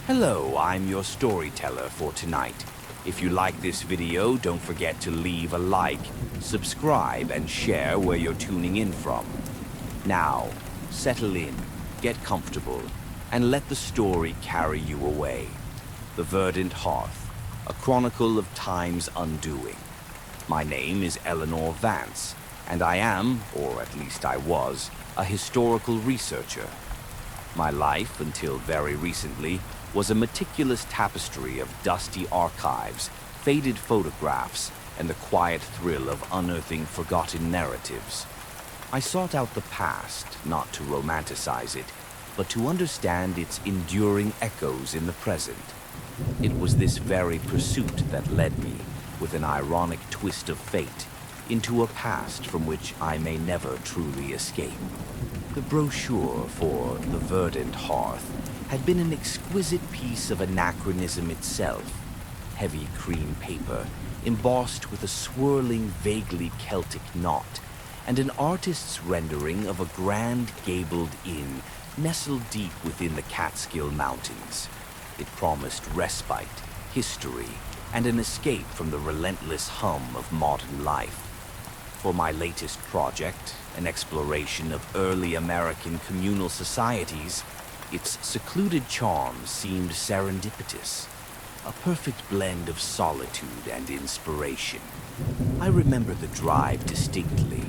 Hello, I'm your storyteller for tonight. If you like this video, don't forget to leave a like, subscribe, and share where you're tuning in from. Now, settle in, get comfortable, and let the story carry you away. The Verdant Hearth, a chronicle of time's undoing. My name is Eleanor Vance, and I am, or at least I was, a historical researcher. My life, until very recently, was a meticulous tapestry of dusty archives, faded photographs, and the quiet thrill of unearthing forgotten narratives. I sought out the past, not to romanticize it, but to understand its enduring echoes in the present. It was this very pursuit that led me, with an ironic twist of fate, into a past from which I may never truly escape. The brochure for The Verdant Hearth had been an exquisite piece of anachronism itself. Heavy cream paper, embossed with a swirling, vaguely Celtic knot, and an artist's rendering of a grand gabled inn nestled deep within the Catskill Mountains. It promised respite, history, and an escape from the relentless hum of modern life. For my latest project, an exploration of early American communal societies, its secluded charm seemed serendipitous, a perfect blend of solitude and inspiration. I remember the drive distinctly,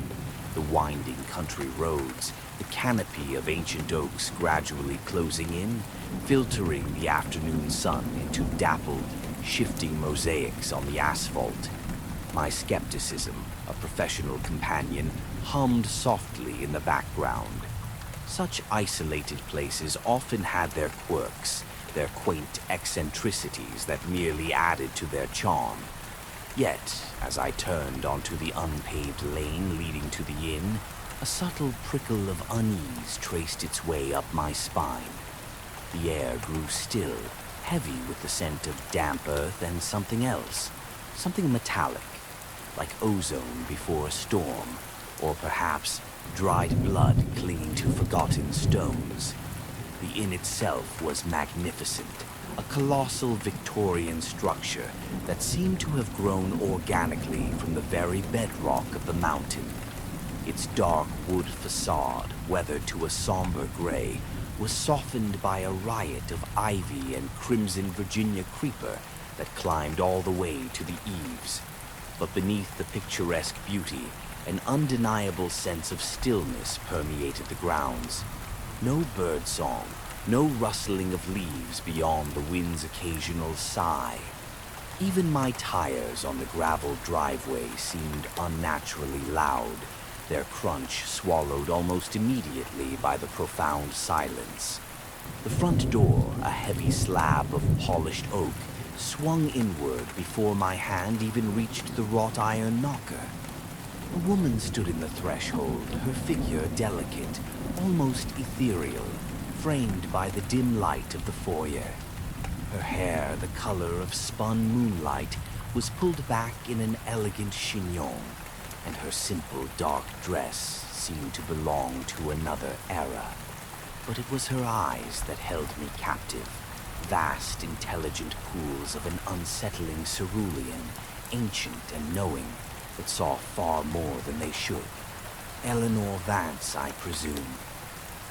the winding country roads, the canopy of ancient oaks gradually closing in, filtering the afternoon sun into dappled, shifting mosaics on the asphalt. My skepticism, a professional companion, hummed softly in the background. Such isolated places often had their quirks, their quaint eccentricities that merely added to their charm. Yet, as I turned onto the unpaved lane leading to the inn, a subtle prickle of unease traced its way up my spine. The air grew still, heavy with the scent of damp earth and something else, something metallic, like ozone before a storm, or perhaps dried blood clinging to forgotten stones. The inn itself was magnificent, a colossal Victorian structure that seemed to have grown organically from the very bedrock of the mountain. Its dark wood facade, weathered to a somber gray, was softened by a riot of ivy and crimson Virginia creeper that climbed all the way to the eaves. But beneath the picturesque beauty, an undeniable sense of stillness permeated the grounds. No bird song, no rustling of leaves beyond the wind's occasional sigh. Even my tires on the gravel driveway seemed unnaturally loud, their crunch swallowed almost immediately by the profound silence. The front door, a heavy slab of polished oak, swung inward before my hand even reached the wrought iron knocker. A woman stood in the threshold, her figure delicate, almost ethereal, framed by the dim light of the foyer. Her hair, the color of spun moonlight, was pulled back in an elegant chignon, and her simple dark dress seemed to belong to another era. But it was her eyes that held me captive, vast, intelligent pools of an unsettling cerulean, ancient and knowing, that saw far more than they should. Eleanor Vance, I presume.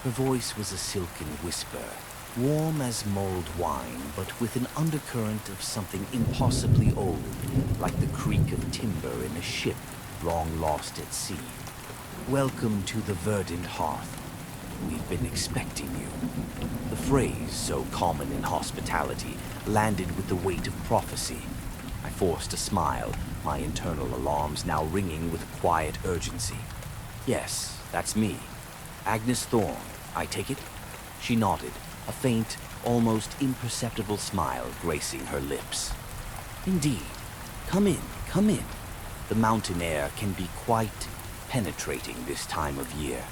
Her voice was a silken whisper, warm as mulled wine, but with an undercurrent of something impossibly old, like the creak of timber in a ship long lost at sea. Welcome to the Verdant Hearth. We've been expecting you. The phrase, so common in hospitality, landed with the weight of prophecy. I forced a smile, my internal alarms now ringing with a quiet urgency. Yes, that's me. Agnes Thorne, I take it? She nodded, a faint, almost imperceptible smile gracing her lips. Indeed. Come in, come in. The mountain air can be quite penetrating this time of year.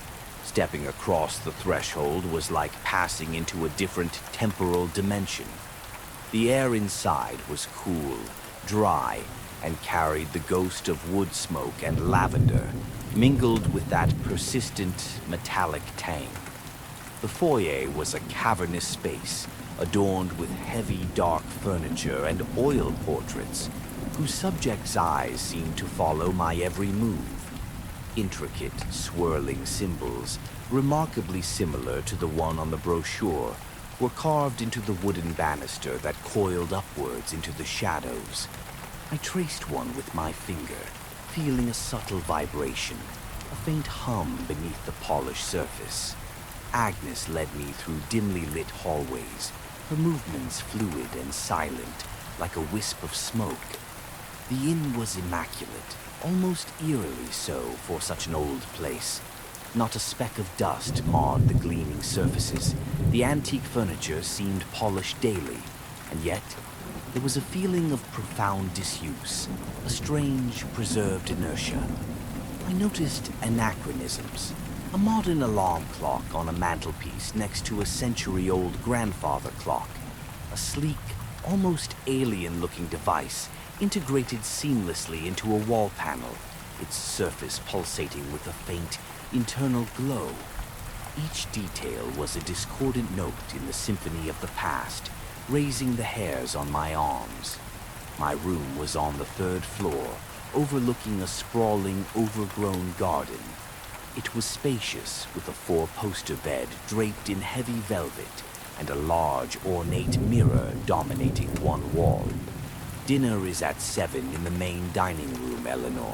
Stepping across the threshold was like passing into a different temporal dimension. The air inside was cool, dry, and carried the ghost of wood smoke and lavender, mingled with that persistent metallic tang. The foyer was a cavernous space, adorned with heavy, dark furniture and oil portraits, whose subjects' eyes seemed to follow my every move. Intricate, swirling symbols, remarkably similar to the one on the brochure, were carved into the wooden banister that coiled upwards into the shadows. I traced one with my finger, feeling a subtle vibration, a faint hum beneath the polished surface. Agnes led me through dimly lit hallways, her movements fluid and silent, like a wisp of smoke. The inn was immaculate, almost eerily so for such an old place. Not a speck of dust marred the gleaming surfaces. The antique furniture seemed polished daily, and yet there was a feeling of profound disuse, a strange, preserved inertia. I noticed anachronisms. A modern alarm clock on a mantelpiece next to a century-old grandfather clock. A sleek, almost alien-looking device integrated seamlessly into a wall panel, its surface pulsating with a faint, internal glow. Each detail was a discordant note in the symphony of the past, raising the hairs on my arms. My room was on the 3rd floor, overlooking a sprawling, overgrown garden. It was spacious, with a 4-poster bed draped in heavy velvet and a large, ornate mirror dominating one wall. "Dinner is at 7 in the main dining room, Eleanor."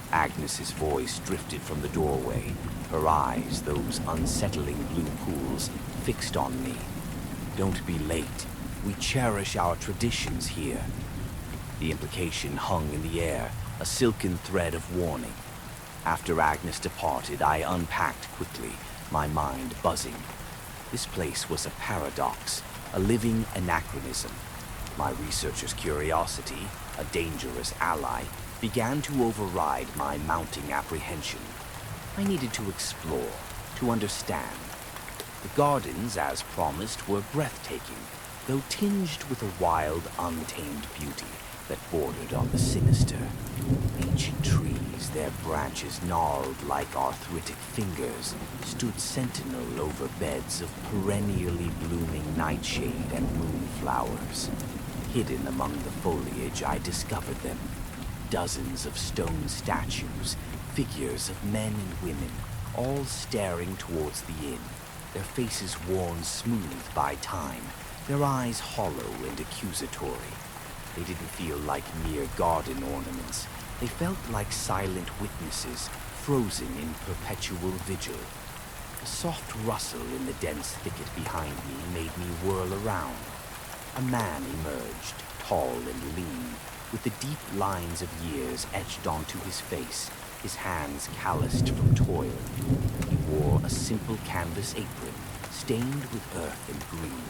Agnes's voice drifted from the doorway, her eyes, those unsettling blue pools, fixed on me. "Don't be late. We cherish our traditions here." The implication hung in the air, a silken thread of warning. After Agnes departed, I unpacked quickly, my mind buzzing. This place was a paradox, a living anachronism. My researcher's curiosity, a dangerous ally, began to override my mounting apprehension. I needed to explore, to understand. The gardens, as promised, were breathtaking, though tinged with a wild, untamed beauty that bordered on the sinister. Ancient trees, their branches gnarled like arthritic fingers, stood sentinel over beds of perennially blooming nightshade and moonflowers. Hidden among the foliage, I discovered them. Dozens of stone statues, figures of men and women, all staring towards the inn, their faces worn smooth by time, their eyes hollow and accusatory. They didn't feel like mere garden ornaments. They felt like silent witnesses, frozen in perpetual vigil. A soft rustle in the dense thicket behind me made me whirl around. A man emerged, tall and lean, with the deep lines of years etched onto his face, his hands calloused from toil. He wore a simple canvas apron, stained with earth and green.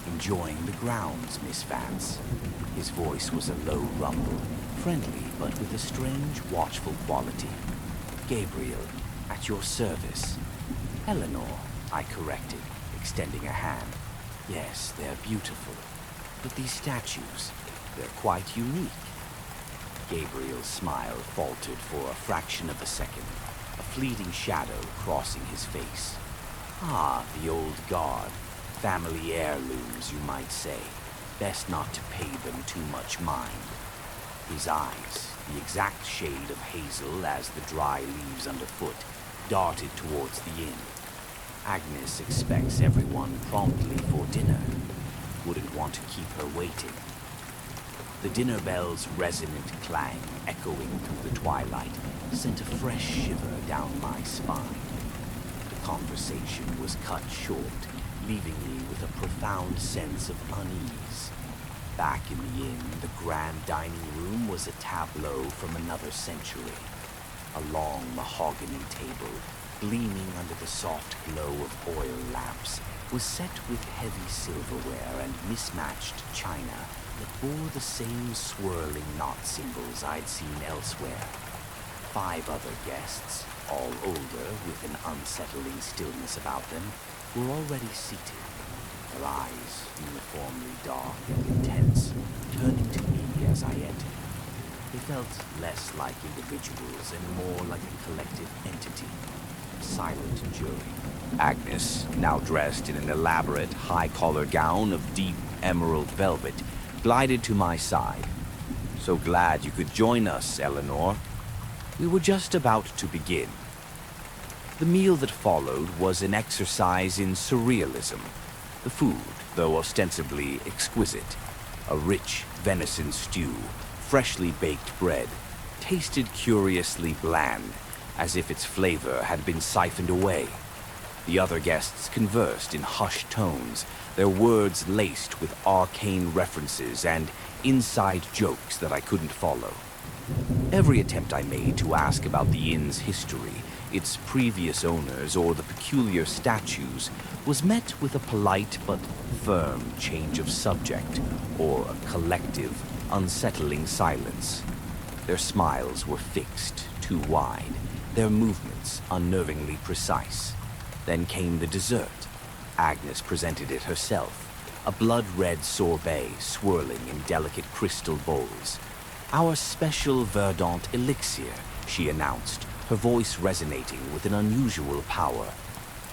"Enjoying the grounds, Miss Vance." His voice was a low rumble, friendly but with a strange, watchful quality. "Gabriel, at your service." "Eleanor," I corrected, extending a hand. "Yes, they're beautiful. But these statues, they're quite unique." Gabriel's smile faltered for a fraction of a second, a fleeting shadow crossing his face. "Ah, the old guard. Family heirlooms, you might say. Best not to pay them too much mind." His eyes, the exact shade of hazel as the dry leaves underfoot, darted towards the inn. "Agnes expects everyone promptly for dinner. Wouldn't want to keep her waiting." The dinner bell's resonant clang, echoing through the twilight, sent a fresh shiver down my spine. The conversation was cut short, leaving me with a profound sense of unease. Back in the inn, the grand dining room was a tableau from another century. A long mahogany table, gleaming under the soft glow of oil lamps, was set with heavy silverware and mismatched china that bore the same swirling knot symbols I'd seen elsewhere. 5 other guests, all older with an unsettling stillness about them, were already seated, their eyes uniformly dark and intense, turning to me as I entered. They felt less like individuals and more like a collective entity, a silent jury. Agnes, now dressed in an elaborate high-collar gown of deep emerald velvet, glided to my side. "So glad you could join us, Eleanor." We were just about to begin. The meal that followed was an exercise in surrealism. The food, though ostensibly exquisite, a rich venison stew, freshly baked bread, tasted curiously bland, as if its flavor had been siphoned away. The other guests conversed in hushed tones, their words laced with arcane references and inside jokes that I couldn't follow. Every attempt I made to ask about the inn's history, its previous owners, or the peculiar statues was met with a polite but firm change of subject, or a collective, unsettling silence. Their smiles were fixed, too wide, their movements unnervingly precise. Then came the dessert. Agnes presented it herself, a blood-red sorbet swirling in delicate crystal bowls. "Our special verdant elixir," she announced, her voice resonating with an unusual power.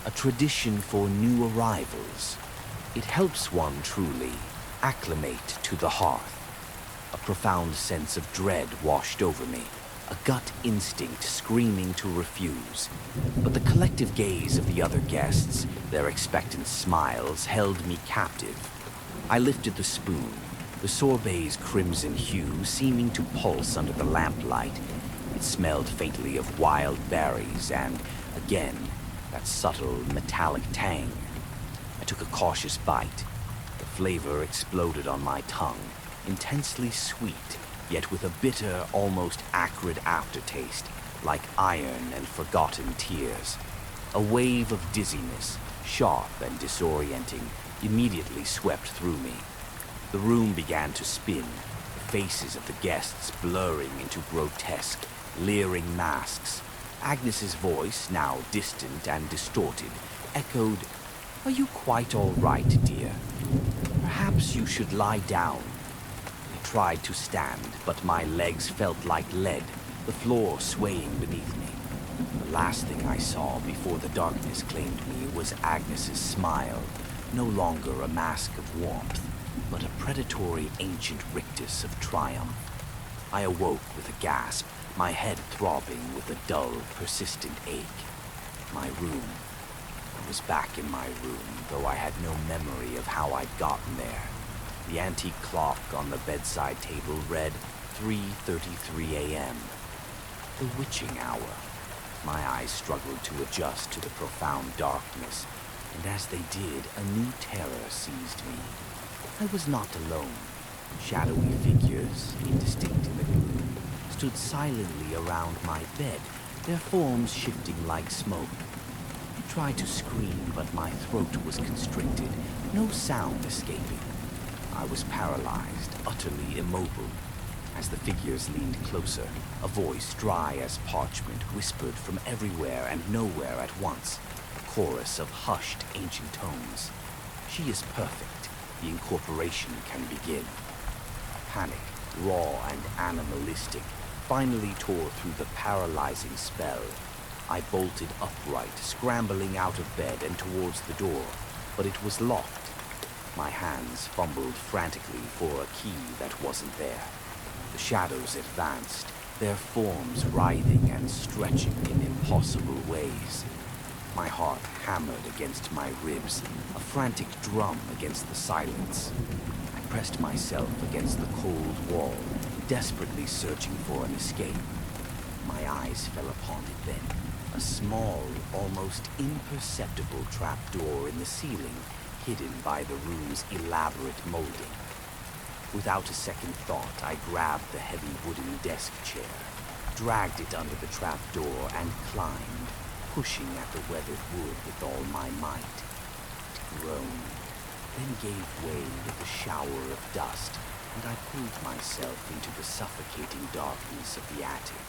"A tradition for new arrivals. It helps one truly acclimate to the hearth." A profound sense of dread washed over me, a gut instinct screaming to refuse. But the collective gaze of the other guests, their expectant smiles, held me captive. I lifted the spoon, the sorbet's crimson hue seeming to pulse under the lamplight. It smelled faintly of wild berries and, again, that subtle metallic tang. I took a cautious bite. The flavor exploded on my tongue, intensely sweet, yet with a bitter, almost acrid aftertaste, like iron and forgotten tears. A wave of dizziness, sharp and disorienting, immediately swept through me. The room began to spin, the faces of the guests blurring into grotesque, leering masks. Agnes's voice, now distant and distorted, echoed, "Are you quite all right, dear? Perhaps you should lie down." I tried to stand, but my legs felt like lead, the floor swaying beneath me. The last thing I saw before the darkness claimed me was Agnes's smile, no longer a mask of warmth, but a predatory ancient rictus of triumph. I awoke with a gasp, my head throbbing with a dull, persistent ache. My room. I was back in my room, though I had no memory of how I'd gotten there. The antique clock on the bedside table read 3:33 a.m. The witching hour. My eyes struggled to adjust to the profound darkness, and as they did, a new terror seized me. I was not alone. Shadowy figures, indistinct in the gloom, stood silently around my bed, their forms shifting like smoke. I tried to scream, but my throat was constricted, no sound escaping. I was paralyzed, utterly immobile. As the figures leaned closer, a voice dry as parchment whispered from everywhere and nowhere at once, a chorus of hushed ancient tones. "She is perfect. The incorporation can begin." Panic, raw and animalistic, finally tore through the paralyzing spell. I bolted upright, scrambling out of bed and towards the door, but it was locked. My hands fumbled frantically for a key that wasn't there. The shadows advanced, their forms writhing and stretching in impossible ways. My heart hammered against my ribs, a frantic drum against the silence. I pressed myself against the cold wall, desperately searching for an escape. My eyes fell upon it then, a small, almost imperceptible trapdoor in the ceiling, hidden by the room's elaborate molding. Without a second thought, I grabbed the heavy wooden desk chair, dragged it under the trapdoor, and climbed, pushing at the weathered wood with all my might. It groaned, then gave way with a shower of dust, and I pulled myself into the suffocating darkness of the attic.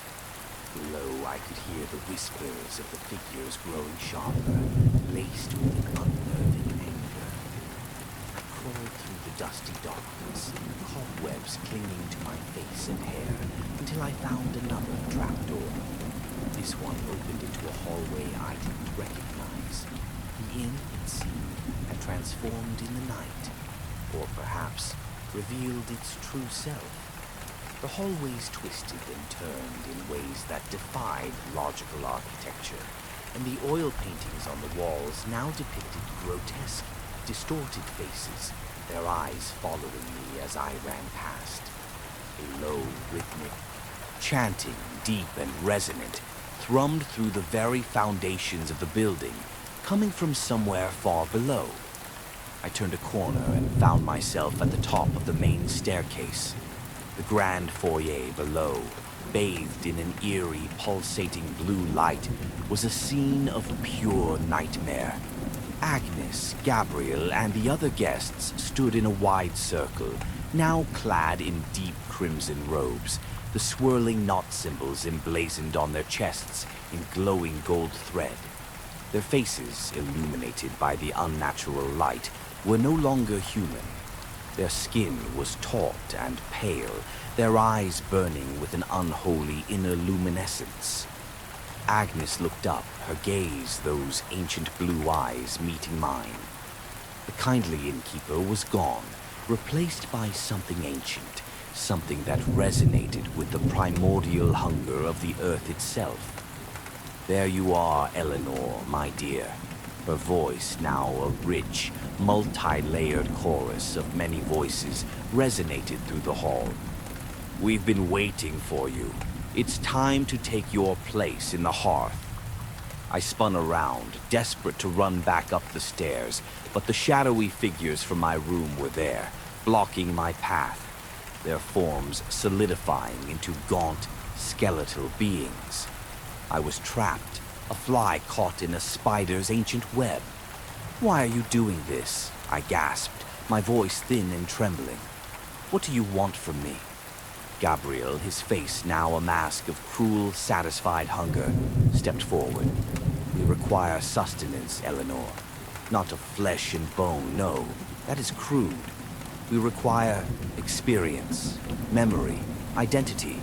Below, I could hear the whispers of the figures growing sharper, laced with an unnerving anger. I crawled through the dusty darkness, cobwebs clinging to my face and hair, until I found another trapdoor. This one opened into a hallway I didn't recognize. The inn, it seemed, had transformed in the night, or perhaps revealed its true self. The hallways twisted and turned in ways that defied logical architecture, and the oil paintings on the walls now depicted grotesque, distorted faces, their eyes following me as I ran past. A low, rhythmic chanting, deep and resonant, thrummed through the very foundations of the building, coming from somewhere far below. I turned a corner and found myself at the top of the main staircase. The grand foyer below, bathed in an eerie, pulsating blue light, was a scene of pure nightmare. Agnes, Gabriel, and the other guests stood in a wide circle, now clad in deep crimson robes, the swirling knot symbols emblazoned on their chests in glowing gold thread. Their faces, illuminated by the unnatural light, were no longer human. Their skin was taut and pale, their eyes burning with an unholy inner luminescence. Agnes looked up, her gaze, those ancient blue eyes, meeting mine. The kindly innkeeper was gone, replaced by something ancient, something that resonated with the primordial hunger of the earth itself. There you are, Eleanor, my dear. Her voice, now a rich, multi-layered chorus of many voices, resonated through the hall. We've been waiting for you. It's time to take your place in the hearth. I spun around, desperate to run back up the stairs, but the shadowy figures from my room were there, blocking my path, their forms solidifying into gaunt, skeletal beings. I was trapped, a fly caught in a spider's ancient web. "Why are you doing this?" I gasped, my voice thin and trembling. "What do you want from me?" Gabriel, his face now a mask of cruel, satisfied hunger, stepped forward. "We require sustenance, Eleanor. Not of flesh and bone, no. That is crude. We require experience, memory, identity,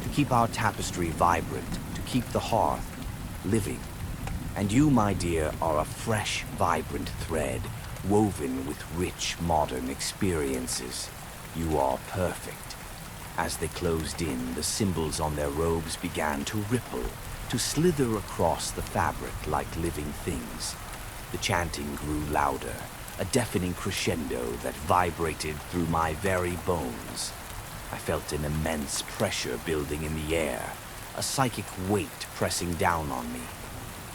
to keep our tapestry vibrant, to keep the hearth living. And you, my dear, are a fresh, vibrant thread, woven with rich, modern experiences. You are perfect." As they closed in, the symbols on their robes began to ripple, to slither across the fabric like living things. The chanting grew louder, a deafening crescendo that vibrated through my very bones. I felt an immense pressure building in the air, a psychic weight pressing down on me.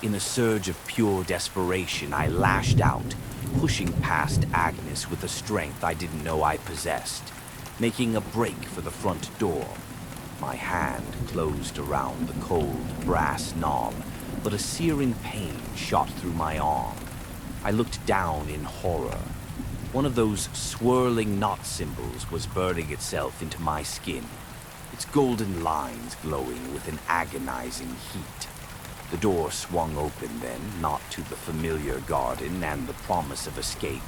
In a surge of pure desperation, I lashed out, pushing past Agnes with a strength I didn't know I possessed, making a break for the front door. My hand closed around the cold brass knob, but a searing pain shot through my arm. I looked down in horror. One of those swirling knot symbols was burning itself into my skin, its golden lines glowing with an agonizing heat. The door swung open then, not to the familiar garden and the promise of escape,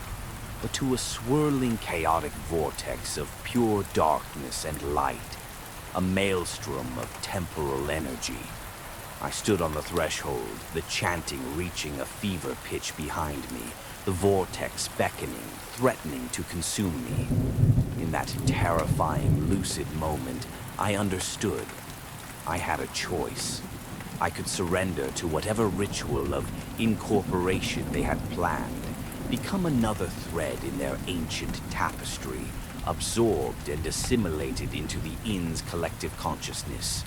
but to a swirling, chaotic vortex of pure darkness and light, a maelstrom of temporal energy. I stood on the threshold, the chanting reaching a fever pitch behind me, the vortex beckoning, threatening to consume me. In that terrifying, lucid moment, I understood. I had a choice. I could surrender to whatever ritual of incorporation they had planned, become another thread in their ancient tapestry, absorbed and assimilated into the inn's collective consciousness.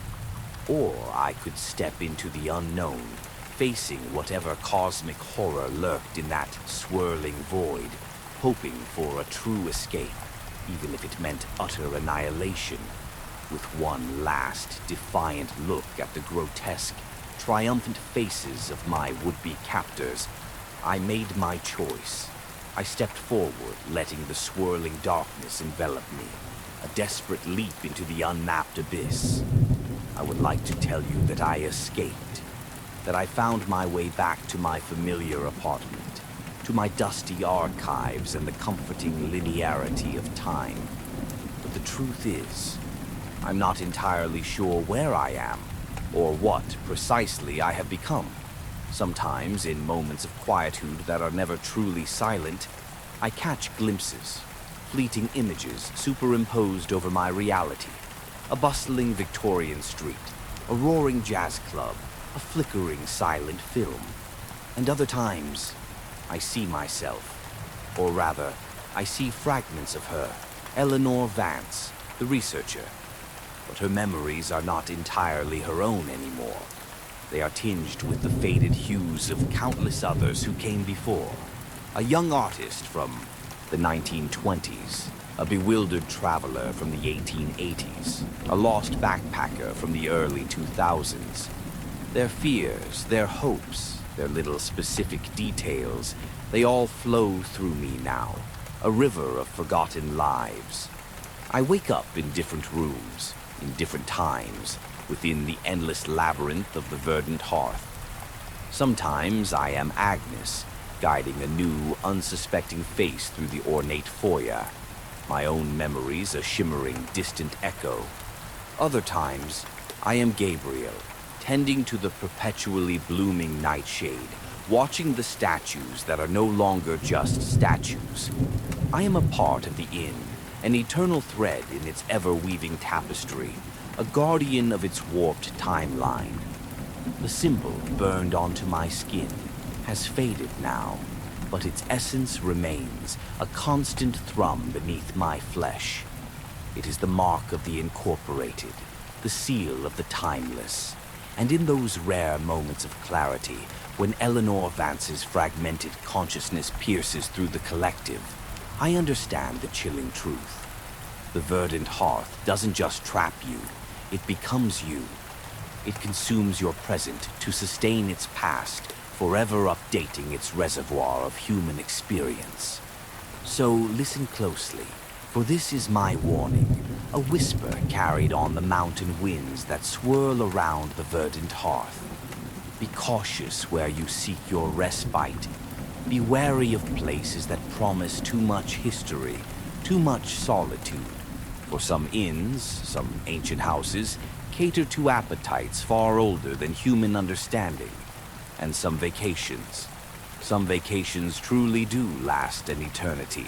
Or I could step into the unknown, facing whatever cosmic horror lurked in that swirling void, hoping for a true escape, even if it meant utter annihilation. With one last, defiant look at the grotesque, triumphant faces of my would-be captors, I made my choice. I stepped forward, letting the swirling darkness envelop me, a desperate leap into the unmapped abyss. I would like to tell you that I escaped, that I found my way back to my familiar apartment, to my dusty archives and the comforting linearity of time. But the truth is, I'm not entirely sure where I am, or what precisely I have become. Sometimes, in moments of quietude that are never truly silent, I catch glimpses, fleeting images superimposed over my reality. A bustling Victorian street, a roaring jazz club, a flickering silent film. And other times, I see myself. Or rather, I see fragments of her, Eleanor Vance, the researcher. But her memories are not entirely her own anymore. They are tinged with the faded hues of countless others who came before. A young artist from the 1920s, a bewildered traveler from the 1880s, a lost backpacker from the early 2000s. Their fears, their hopes, their little specific details, they all flow through me now, a river of forgotten lives. I wake up in different rooms, in different times, within the endless labyrinth of the verdant hearth. Sometimes I am Agnes, guiding a new, unsuspecting face through the ornate foyer, my own memories a shimmering, distant echo. Other times, I am Gabriel, tending to the perpetually blooming nightshade, watching the statues that are no longer just statues. I am a part of the inn, an eternal thread in its ever-weaving tapestry, a guardian of its warped timeline. The symbol burned onto my skin has faded now, but its essence remains, a constant thrum beneath my flesh. It is the mark of the incorporated, the seal of the timeless. And in those rare moments of clarity, when Eleanor Vance's fragmented consciousness pierces through the collective, I understand the chilling truth. The verdant hearth doesn't just trap you, it becomes you. It consumes your present to sustain its past, forever updating its reservoir of human experience. So listen closely, for this is my warning, a whisper carried on the mountain winds that swirl around the verdant hearth. Be cautious where you seek your respite. Be wary of places that promise too much history, too much solitude. For some inns, some ancient houses, cater to appetites far older than human understanding. And some vacations truly do last an eternity.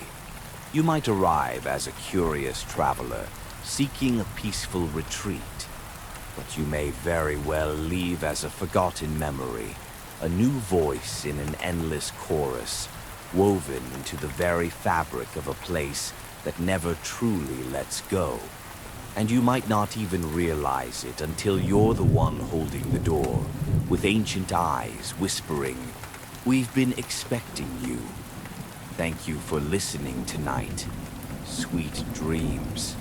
You might arrive as a curious traveler, seeking a peaceful retreat. But you may very well leave as a forgotten memory, a new voice in an endless chorus, woven into the very fabric of a place that never truly lets go. And you might not even realize it until you're the one holding the door, with ancient eyes whispering, "We've been expecting you." Thank you for listening tonight. Sweet dreams.